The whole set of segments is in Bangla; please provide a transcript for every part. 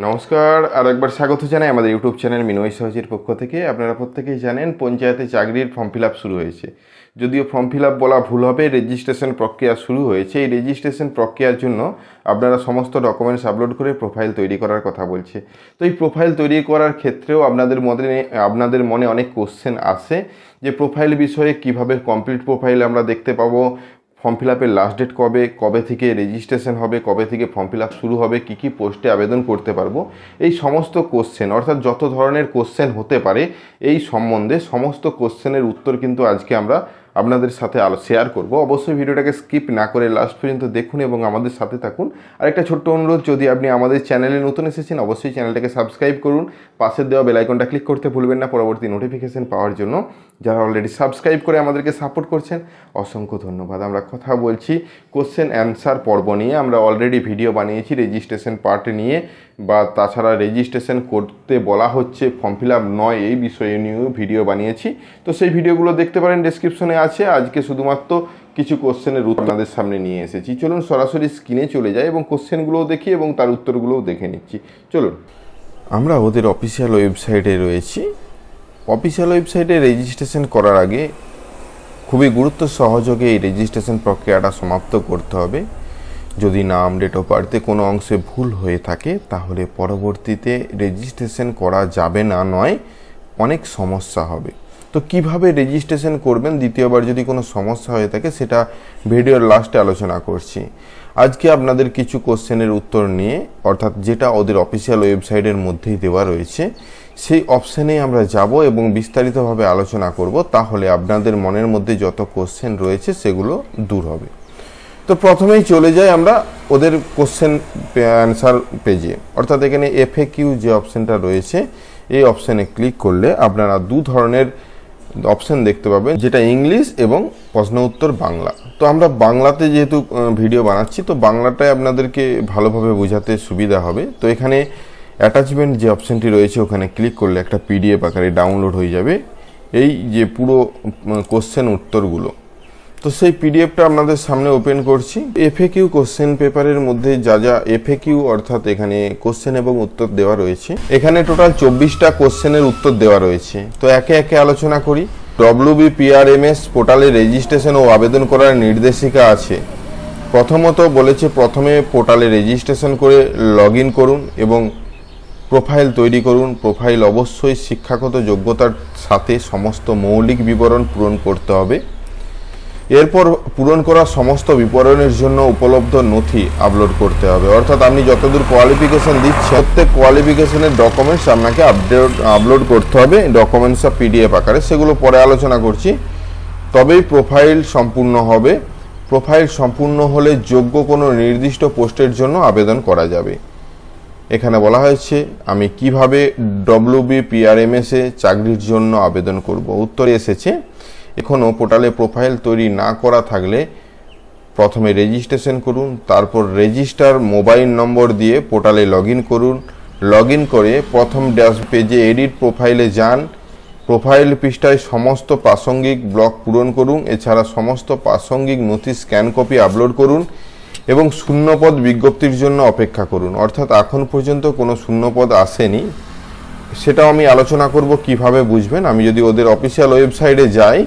নমস্কার, আর একবার স্বাগত জানাই আমাদের ইউটিউব চ্যানেল মিনয় সহজের পক্ষ থেকে। আপনারা প্রত্যেকেই জানেন পঞ্চায়েতে চাকরির ফর্ম ফিল আপ শুরু হয়েছে। যদিও ফর্ম ফিল আপ বলা ভুল হবে, রেজিস্ট্রেশন প্রক্রিয়া শুরু হয়েছে। এই রেজিস্ট্রেশন প্রক্রিয়ার জন্য আপনারা সমস্ত ডকুমেন্টস আপলোড করে প্রোফাইল তৈরি করার কথা বলছে। তো এই প্রোফাইল তৈরি করার ক্ষেত্রেও আপনাদের মনে অনেক কোশ্চেন আসে যে প্রোফাইল বিষয়ে কিভাবে কমপ্লিট প্রোফাইল আমরা দেখতে পাবো, ফর্ম ফিল আপের লাস্ট ডেট কবে থেকে রেজিস্ট্রেশন হবে, কবে থেকে ফর্ম ফিল আপ শুরু হবে, কী কী পোস্টে আবেদন করতে পারবো, এই সমস্ত কোশ্চেন অর্থাৎ যত ধরনের কোশ্চেন হতে পারে এই সম্বন্ধে সমস্ত কোশ্চেনের উত্তর কিন্তু আজকে আমরা আপনাদের সাথে শেয়ার করব। অবশ্যই ভিডিওটাকে স্কিপ না করে লাস্ট পর্যন্ত দেখুন এবং আমাদের সাথে থাকুন। আর একটা ছোট্ট অনুরোধ, যদি আপনি আমাদের চ্যানেলে নতুন এসেছেন অবশ্যই চ্যানেলটাকে সাবস্ক্রাইব করুন, পাশের দেওয়া বেল আইকনটা ক্লিক করতে ভুলবেন না পরবর্তী নোটিফিকেশন পাওয়ার জন্য। যারা অলরেডি সাবস্ক্রাইব করে আমাদেরকে সাপোর্ট করছেন অসংখ্য ধন্যবাদ। আমরা কথা বলছি কোশ্চেন অ্যান্সার পর্ব নিয়ে। আমরা অলরেডি ভিডিও বানিয়েছি রেজিস্ট্রেশন পার্ট নিয়ে, বা তাছাড়া রেজিস্ট্রেশন করতে বলা হচ্ছে ফর্ম ফিল আপ নয় এই বিষয়ে নিয়েও ভিডিও বানিয়েছি। তো সেই ভিডিওগুলো দেখতে পারেন, ডেসক্রিপশনে আছে। আজকে শুধুমাত্র কিছু কোশ্চেনের উত্তর আপনাদের সামনে নিয়ে এসেছি। চলুন সরাসরি স্ক্রিনে চলে যাই এবং কোশ্চেনগুলোও দেখি এবং তার উত্তরগুলোও দেখে নিচ্ছি। চলুন, আমরা ওদের অফিসিয়াল ওয়েবসাইটে রয়েছি। অফিসিয়াল ওয়েবসাইটে রেজিস্ট্রেশন করার আগে খুবই গুরুত্ব সহযোগে এই রেজিস্ট্রেশন প্রক্রিয়াটা সমাপ্ত করতে হবে। যদি নাম, ডেট অফ বার্থে কোনো অংশে ভুল হয়ে থাকে তাহলে পরবর্তীতে রেজিস্ট্রেশন করা যাবে না, নয় অনেক সমস্যা হবে। তো কিভাবে রেজিস্ট্রেশন করবেন দ্বিতীয়বার যদি কোনো সমস্যা হয়ে থাকে সেটা ভিডিওর লাস্টে আলোচনা করছি। আজকে আপনাদের কিছু কোশ্চেনের উত্তর নিয়ে, অর্থাৎ যেটা ওদের অফিসিয়াল ওয়েবসাইটের মধ্যেই দেওয়া রয়েছে সেই অপশানে আমরা যাব এবং বিস্তারিতভাবে আলোচনা করব। তাহলে আপনাদের মনের মধ্যে যত কোশ্চেন রয়েছে সেগুলো দূর হবে। তো প্রথমেই চলে যাই আমরা ওদের কোশ্চেন অ্যান্সার পেজে, অর্থাৎ এখানে FAQ যে অপশানটা রয়েছে এই অপশানে ক্লিক করলে আপনারা দু ধরনের অপশান দেখতে পাবেন, যেটা ইংলিশ এবং প্রশ্ন উত্তর বাংলা। তো আমরা বাংলাতে যেহেতু ভিডিও বানাচ্ছি তো বাংলাটাই আপনাদেরকে ভালোভাবে বোঝাতে সুবিধা হবে। তো এখানে অ্যাটাচমেন্ট যে অপশানটি রয়েছে ওখানে ক্লিক করলে একটা PDF আকারে ডাউনলোড হয়ে যাবে এই যে পুরো কোশ্চেন উত্তরগুলো। তো সেই PDFটা আপনাদের সামনে ওপেন করছি। FAQ কোশ্চেন পেপারের মধ্যে যা FAQ অর্থাৎ এখানে কোশ্চেন এবং উত্তর দেওয়া রয়েছে। এখানে টোটাল 24টা কোশ্চেনের উত্তর দেওয়া রয়েছে। তো একে একে আলোচনা করি। WBPRMS পোর্টালে রেজিস্ট্রেশন ও আবেদন করার নির্দেশিকা আছে। প্রথমত বলেছে প্রথমে পোর্টালে রেজিস্ট্রেশন করে লগ ইন করুন এবং প্রোফাইল তৈরি করুন। প্রোফাইল অবশ্যই শিক্ষাগত যোগ্যতার সাথে সমস্ত মৌলিক বিবরণ পূরণ করতে হবে। এরপর পূরণ করা সমস্ত বিবরণের জন্য উপলব্ধ নথি আপলোড করতে হবে। অর্থাৎ আপনি যতদূর কোয়ালিফিকেশন দিচ্ছেন প্রত্যেক কোয়ালিফিকেশনের ডকুমেন্টস আপনাকে আপলোড করতে হবে ডকুমেন্টস অফ PDF আকারে। সেগুলো পরে আলোচনা করছি। তবেই প্রোফাইল সম্পূর্ণ হবে। প্রোফাইল সম্পূর্ণ হলে যোগ্য কোনো নির্দিষ্ট পোস্টের জন্য আবেদন করা যাবে। এখানে বলা হয়েছে আমি কিভাবে WBPRMS এ চাকরির জন্য আবেদন করব। উত্তরে এসেছে এখনও পোর্টালে প্রোফাইল তৈরি না করা থাকলে প্রথমে রেজিস্ট্রেশন করুন, তারপর রেজিস্টার মোবাইল নম্বর দিয়ে পোর্টালে লগ ইন করুন। লগ ইন করে প্রথম ড্যাশ পেজে এডিট প্রোফাইলে যান। প্রোফাইল পৃষ্ঠায় সমস্ত প্রাসঙ্গিক ব্লক পূরণ করুন। এছাড়া সমস্ত প্রাসঙ্গিক নথি স্ক্যান কপি আপলোড করুন এবং শূন্যপদ বিজ্ঞপ্তির জন্য অপেক্ষা করুন। অর্থাৎ এখন পর্যন্ত কোনো শূন্যপদ আসেনি, সেটাও আমি আলোচনা করব কিভাবে বুঝবেন। আমি যদি ওদের অফিসিয়াল ওয়েবসাইটে যাই,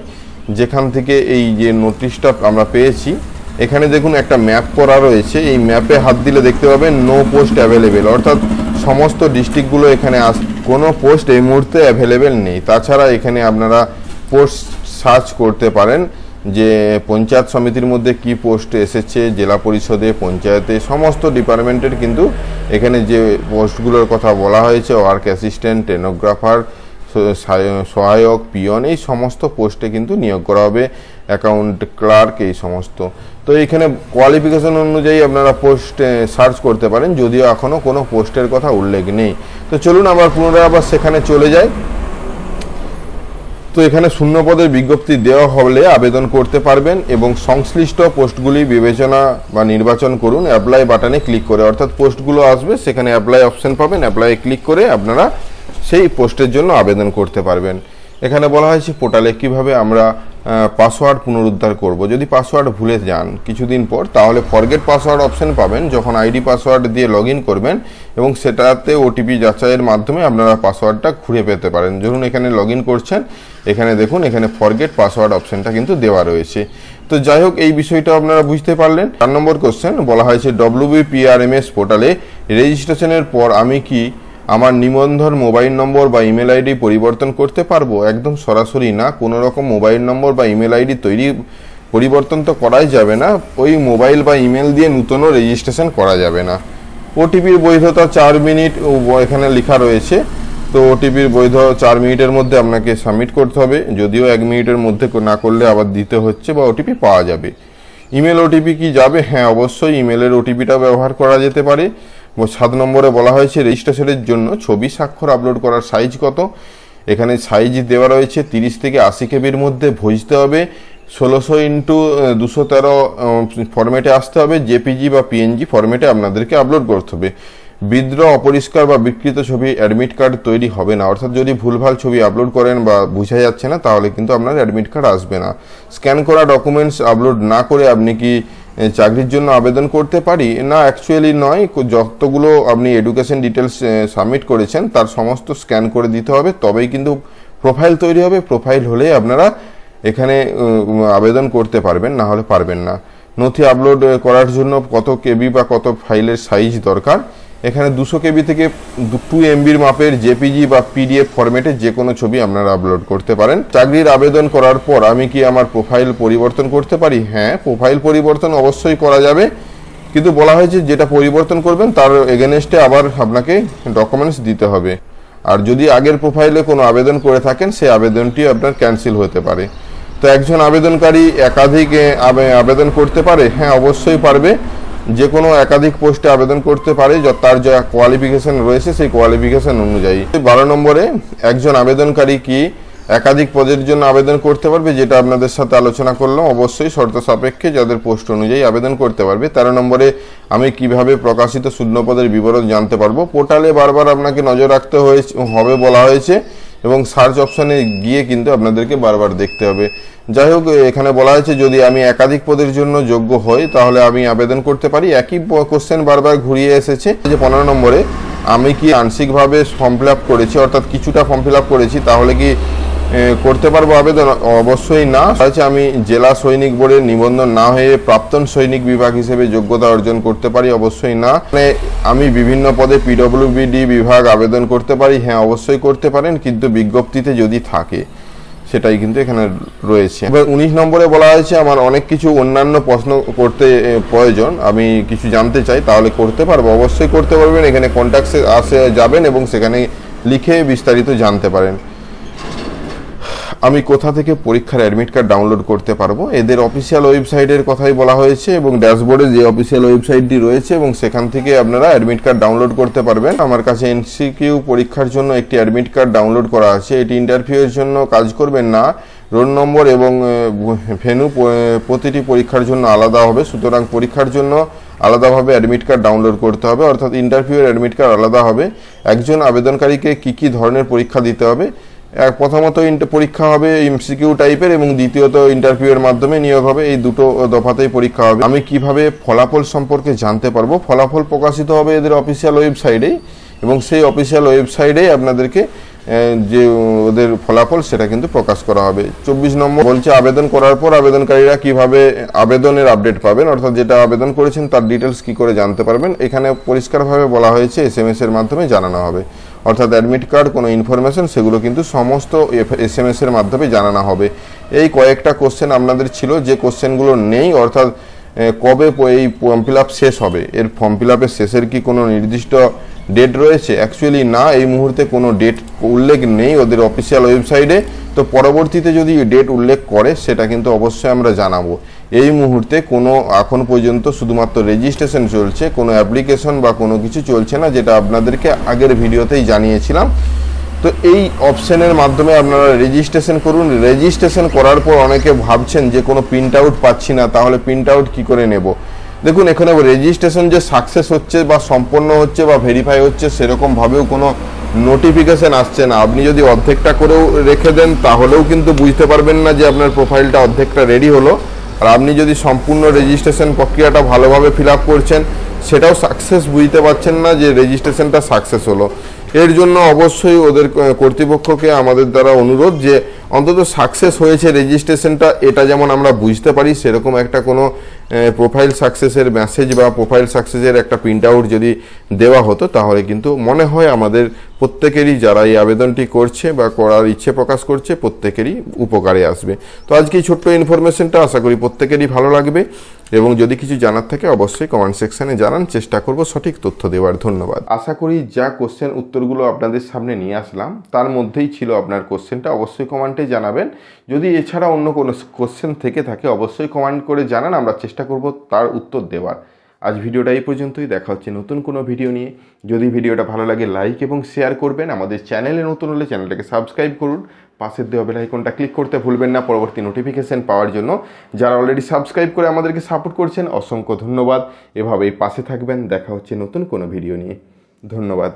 যেখান থেকে এই যে নোটিশটা আমরা পেয়েছি, এখানে দেখুন একটা ম্যাপ করা রয়েছে। এই ম্যাপে হাত দিলে দেখতে পাবেন নো পোস্ট অ্যাভেলেবেল, অর্থাৎ সমস্ত ডিস্ট্রিক্টগুলো এখানে কোনো পোস্ট এই মুহূর্তে অ্যাভেলেবেল নেই। তাছাড়া এখানে আপনারা পোস্ট সার্চ করতে পারেন যে পঞ্চায়েত সমিতির মধ্যে কি পোস্ট এসেছে, জেলা পরিষদে, পঞ্চায়েতে, সমস্ত ডিপার্টমেন্টের কিন্তু এখানে যে পোস্টগুলোর কথা বলা হয়েছে ওয়ার্ক অ্যাসিস্ট্যান্ট, স্টেনোগ্রাফার, সহায়ক, পিয়ন, এই সমস্ত পোস্টে কিন্তু নিয়োগ করা হবে, অ্যাকাউন্ট ক্লার্ক, এই সমস্ত। তো এখানে কোয়ালিফিকেশন অনুযায়ী আপনারা পোস্ট সার্চ করতে পারেন, যদিও এখনও কোনো পোস্টের কথা উল্লেখ নেই। তো চলুন পুনরায় আবার সেখানে চলে যাই। তো এখানে শূন্যপদের বিজ্ঞপ্তি দেওয়া হলে আবেদন করতে পারবেন এবং সংশ্লিষ্ট পোস্টগুলি বিবেচনা বা নির্বাচন করুন অ্যাপ্লাই বাটনে ক্লিক করে। অর্থাৎ পোস্টগুলো আসবে, সেখানে অ্যাপ্লাই অপশন পাবেন, অ্যাপ্লাই ক্লিক করে আপনারা সেই পোস্টের জন্য আবেদন করতে পারবেন। এখানে বলা হয়েছে পোর্টালে কিভাবে আমরা পাসওয়ার্ড পুনরুদ্ধার করব। যদি পাসওয়ার্ড ভুলে যান কিছুদিন পর, তাহলে ফরগেট পাসওয়ার্ড অপশন পাবেন যখন আইডি পাসওয়ার্ড দিয়ে লগ ইন করবেন, এবং সেটাতে ওটিপি যাচাইয়ের মাধ্যমে আপনারা পাসওয়ার্ডটা ঘুরে পেতে পারেন। ধরুন এখানে লগ ইন করছেন, এখানে দেখুন এখানে ফরগেট পাসওয়ার্ড অপশনটা কিন্তু দেওয়া রয়েছে। তো যাই হোক, এই বিষয়টা আপনারা বুঝতে পারলেন। 4 নম্বর কোশ্চেন বলা হয়েছে WBPRMS পোর্টালে রেজিস্ট্রেশনের পর আমি কি আমার নিবন্ধন মোবাইল নম্বর বা ইমেল আইডি পরিবর্তন করতে পারবো? একদম সরাসরি না, কোনো রকম মোবাইল নম্বর বা ইমেল আইডি পরিবর্তন তো করাই যাবে না। ওই মোবাইল বা ইমেল দিয়ে নতুনও রেজিস্ট্রেশন করা যাবে না। ওটিপির বৈধতা 4 মিনিট এখানে লেখা রয়েছে। তো ওটিপির বৈধ 4 মিনিটের মধ্যে আপনাকে সাবমিট করতে হবে, যদিও 1 মিনিটের মধ্যে না করলে আবার দিতে হচ্ছে বা ওটিপি পাওয়া যাবে। ইমেল ওটিপি কি যাবে? হ্যাঁ, অবশ্যই ইমেলের ওটিপিটা ব্যবহার করা যেতে পারে। 7 নম্বরে বলা হয়েছে রেজিস্ট্রেশনের জন্য ছবি স্বাক্ষর আপলোড করার সাইজ কত? এখানে সাইজ দেওয়া রয়েছে 30 থেকে 80 কেবির মধ্যে ভজতে হবে, 16x213 ফরম্যাটে আসতে হবে, জেপিজি বা পিএনজি ফরম্যাটে আপনাদেরকে আপলোড করতে হবে। বিদ্রোহ, অপরিষ্কার বা বিকৃত ছবি অ্যাডমিট কার্ড তৈরি হবে না, অর্থাৎ যদি ভুলভাল ছবি আপলোড করেন বা বোঝা যাচ্ছে না, তাহলে কিন্তু আপনার অ্যাডমিট কার্ড আসবে না। স্ক্যান করা ডকুমেন্টস আপলোড না করে আপনি কি চাকরির জন্য আবেদন করতে পারি? না, অ্যাকচুয়ালি নয়। যতগুলো আপনি এডুকেশন ডিটেলস সাবমিট করেছেন তার সমস্ত স্ক্যান করে দিতে হবে, তবেই কিন্তু প্রোফাইল তৈরি হবে। প্রোফাইল হলে আপনারা এখানে আবেদন করতে পারবেন, না হলে পারবেন না। নথি আপলোড করার জন্য কত কেবি বা কত ফাইলের সাইজ দরকার? এখানে 200 কেবি থেকে 2 MBর মাপের জেপিজি বা পিডিএফ ফরম্যাটে যে কোনো ছবি আপনারা আপলোড করতে পারেন। চাকরির আবেদন করার পর আমি কি আমার প্রোফাইল পরিবর্তন করতে পারি? হ্যাঁ, প্রোফাইল পরিবর্তন অবশ্যই করা যাবে, কিন্তু বলা হয়েছে যেটা পরিবর্তন করবেন তার এগেনস্টে আবার আপনাকে ডকুমেন্টস দিতে হবে। আর যদি আগের প্রোফাইলে কোনো আবেদন করে থাকেন, সেই আবেদনটি আপনার ক্যান্সেল হতে পারে। তো একজন আবেদনকারী একাধিক আবেদন করতে পারে? হ্যাঁ, অবশ্যই পারবে। যে কোনো একাধিক পোস্টে আবেদন করতে পারে, তার যা কোয়ালিফিকেশন রয়েছে সেই কোয়ালিফিকেশন অনুযায়ী। 12 নম্বরে একজন আবেদনকারী কি একাধিক পদের জন্য আবেদন করতে পারবে? যেটা আপনাদের সাথে আলোচনা করলাম, অবশ্যই শর্ত সাপেক্ষে যাদের পোস্ট অনুযায়ী আবেদন করতে পারবে। 13 নম্বরে আমি কিভাবে প্রকাশিত শূন্য পদের বিবরণ জানতে পারবো? পোর্টালে বারবার আপনাকে নজর রাখতে হবে বলা হয়েছে, এবং সার্চ অপশানে গিয়ে কিন্তু আপনাদেরকে বারবার দেখতে হবে। যাই হোক, এখানে বলা হয়েছে যদি আমি একাধিক পদের জন্য যোগ্য হই তাহলে আমি আবেদন করতে পারি। একই কোশ্চেন বারবার ঘুরিয়ে এসেছে। যে 15 নম্বরে আমি কি আংশিকভাবে ফর্ম ফিল আপ করেছি, অর্থাৎ কিছুটা ফর্ম ফিল আপ করেছি, তাহলে কি করতে পারবো আবেদন? অবশ্যই না। আমি জেলা সৈনিক বোর্ডের নিবন্ধন না হয়ে প্রাক্তন সৈনিক বিভাগ হিসেবে যোগ্যতা অর্জন করতে পারি? অবশ্যই না। আমি বিভিন্ন পদে পিডব্লিউডি বিভাগ আবেদন করতে পারি? হ্যাঁ, অবশ্যই করতে পারেন, কিন্তু বিজ্ঞপ্তিতে যদি থাকে সেটাই কিন্তু এখানে রয়েছে। এবার 19 নম্বরে বলা হয়েছে আমার অনেক কিছু অন্যান্য প্রশ্ন করতে প্রয়োজন, আমি কিছু জানতে চাই, তাহলে করতে পারবো? অবশ্যই করতে পারবেন। এখানে কন্ট্যাক্টে যাবেন এবং সেখানে লিখে বিস্তারিত জানতে পারেন। আমি কোথা থেকে পরীক্ষার অ্যাডমিট কার্ড ডাউনলোড করতে পারবো? এদের অফিসিয়াল ওয়েবসাইটের কথাই বলা হয়েছে, এবং ড্যাশবোর্ডে যে অফিসিয়াল ওয়েবসাইটটি রয়েছে এবং সেখান থেকে আপনারা অ্যাডমিট কার্ড ডাউনলোড করতে পারবেন। আমার কাছে এমসিকিউ পরীক্ষার জন্য একটি অ্যাডমিট কার্ড ডাউনলোড করা আছে, এটি ইন্টারভিউয়ের জন্য কাজ করবেন না। রোল নম্বর এবং ভেন্যু প্রতিটি পরীক্ষার জন্য আলাদা হবে, সুতরাং পরীক্ষার জন্য আলাদাভাবে অ্যাডমিট কার্ড ডাউনলোড করতে হবে, অর্থাৎ ইন্টারভিউয়ের অ্যাডমিট কার্ড আলাদা হবে। একজন আবেদনকারীকে কি ধরনের পরীক্ষা দিতে হবে? প্রথমত পরীক্ষা হবে এমসিকিউ টাইপের, এবং দ্বিতীয়ত ইন্টারভিউয়ের মাধ্যমে নিয়োগ হবে। এই দুটো দফাতেই পরীক্ষা হবে। আমি কিভাবে ফলাফল সম্পর্কে জানতে পারবো? ফলাফল প্রকাশিত হবে এদের অফিসিয়াল ওয়েবসাইটেই, এবং সেই অফিসিয়াল ওয়েবসাইটেই আপনাদেরকে যে ওদের ফলাফল সেটা কিন্তু প্রকাশ করা হবে। 24 নম্বর বলছে আবেদন করার পর আবেদনকারীরা কিভাবে আবেদনের আপডেট পাবেন, অর্থাৎ যেটা আবেদন করেছেন তার ডিটেলস কি করে জানতে পারবেন? এখানে পরিষ্কারভাবে বলা হয়েছে SMS এর মাধ্যমে জানানো হবে, অর্থাৎ অ্যাডমিট কার্ড কোনো ইনফরমেশন সেগুলো কিন্তু সমস্ত SMS এর মাধ্যমে জানানো হবে। এই কয়েকটা কোশ্চেন আপনাদের ছিল, যে কোশ্চেনগুলো নেই, অর্থাৎ কবে এই ফর্ম ফিল আপ শেষ হবে, এর ফর্ম ফিল আপের শেষের কি কোনো নির্দিষ্ট ডেট রয়েছে? অ্যাকচুয়ালি না, এই মুহূর্তে কোনো ডেট উল্লেখ নেই ওদের অফিসিয়াল ওয়েবসাইটে। তো পরবর্তীতে যদি ডেট উল্লেখ করে সেটা কিন্তু অবশ্যই আমরা জানাবো। এই মুহূর্তে কোনো এখন পর্যন্ত শুধুমাত্র রেজিস্ট্রেশন চলছে, কোনো অ্যাপ্লিকেশন বা কোনো কিছু চলছে না, যেটা আপনাদেরকে আগের ভিডিওতেই জানিয়েছিলাম। তো এই অপশনের মাধ্যমে আপনারা রেজিস্ট্রেশন করুন। রেজিস্ট্রেশন করার পর অনেকে ভাবছেন যে কোনো প্রিন্ট আউট পাচ্ছি না, তাহলে প্রিন্ট আউট কী করে নেব? দেখুন, এখানে রেজিস্ট্রেশন যে সাকসেস হচ্ছে বা সম্পন্ন হচ্ছে বা ভেরিফাই হচ্ছে সেরকমভাবেও কোনো নোটিফিকেশান আসছে না। আপনি যদি অর্ধেকটা করেও রেখে দেন তাহলেও কিন্তু বুঝতে পারবেন না যে আপনার প্রোফাইলটা অর্ধেকটা রেডি হলো। আর আপনি যদি সম্পূর্ণ রেজিস্ট্রেশন প্রক্রিয়াটা ভালোভাবে ফিল আপ করছেন, সেটাও সাকসেস বুঝতে পারছেন না যে রেজিস্ট্রেশনটা সাকসেস হলো। এর জন্য অবশ্যই ওদের কর্তৃপক্ষকে আমাদের দ্বারা অনুরোধ যে অন্তত সাকসেস হয়েছে রেজিস্ট্রেশনটা, এটা যেমন আমরা বুঝতে পারি, সেরকম একটা কোনো প্রোফাইল সাকসেসের মেসেজ বা প্রোফাইল সাকসেসের একটা প্রিন্ট আউট যদি দেওয়া হতো, তাহলে কিন্তু মনে হয় আমাদের প্রত্যেকেরই, যারা এই আবেদনটি করছে বা করার ইচ্ছে প্রকাশ করছে, প্রত্যেকেরই উপকারে আসবে। তো আজকে এই ছোট্ট ইনফরমেশনটা আশা করি প্রত্যেকেরই ভালো লাগবে, এবং যদি কিছু জানার থাকে অবশ্যই কমেন্ট সেকশানে জানান, চেষ্টা করব সঠিক তথ্য দেওয়ার। ধন্যবাদ। আশা করি যা কোশ্চেন উত্তরগুলো আপনাদের সামনে নিয়ে আসলাম তার মধ্যেই ছিল আপনার কোশ্চেনটা, অবশ্যই কমেন্টে জানাবেন। যদি এছাড়া অন্য কোনো কোশ্চেন থেকে থাকে অবশ্যই কমেন্ট করে জানান, আমরা চেষ্টা করব তার উত্তর দেওয়ার। আজ ভিডিওটা এই পর্যন্তই, দেখা হচ্ছে নতুন কোনো ভিডিও নিয়ে। যদি ভিডিওটা ভালো লাগে লাইক এবং শেয়ার করবেন। আমাদের চ্যানেলে নতুন হলে চ্যানেলটাকে সাবস্ক্রাইব করুন, পাশের দেওয়া বেল আইকনটা ক্লিক করতে ভুলবেন না পরবর্তী নোটিফিকেশন পাওয়ার জন্য। যারা অলরেডি সাবস্ক্রাইব করে আমাদেরকে সাপোর্ট করছেন অসংখ্য ধন্যবাদ। এভাবেই পাশে থাকবেন। দেখা হচ্ছে নতুন কোনো ভিডিও নিয়ে। ধন্যবাদ।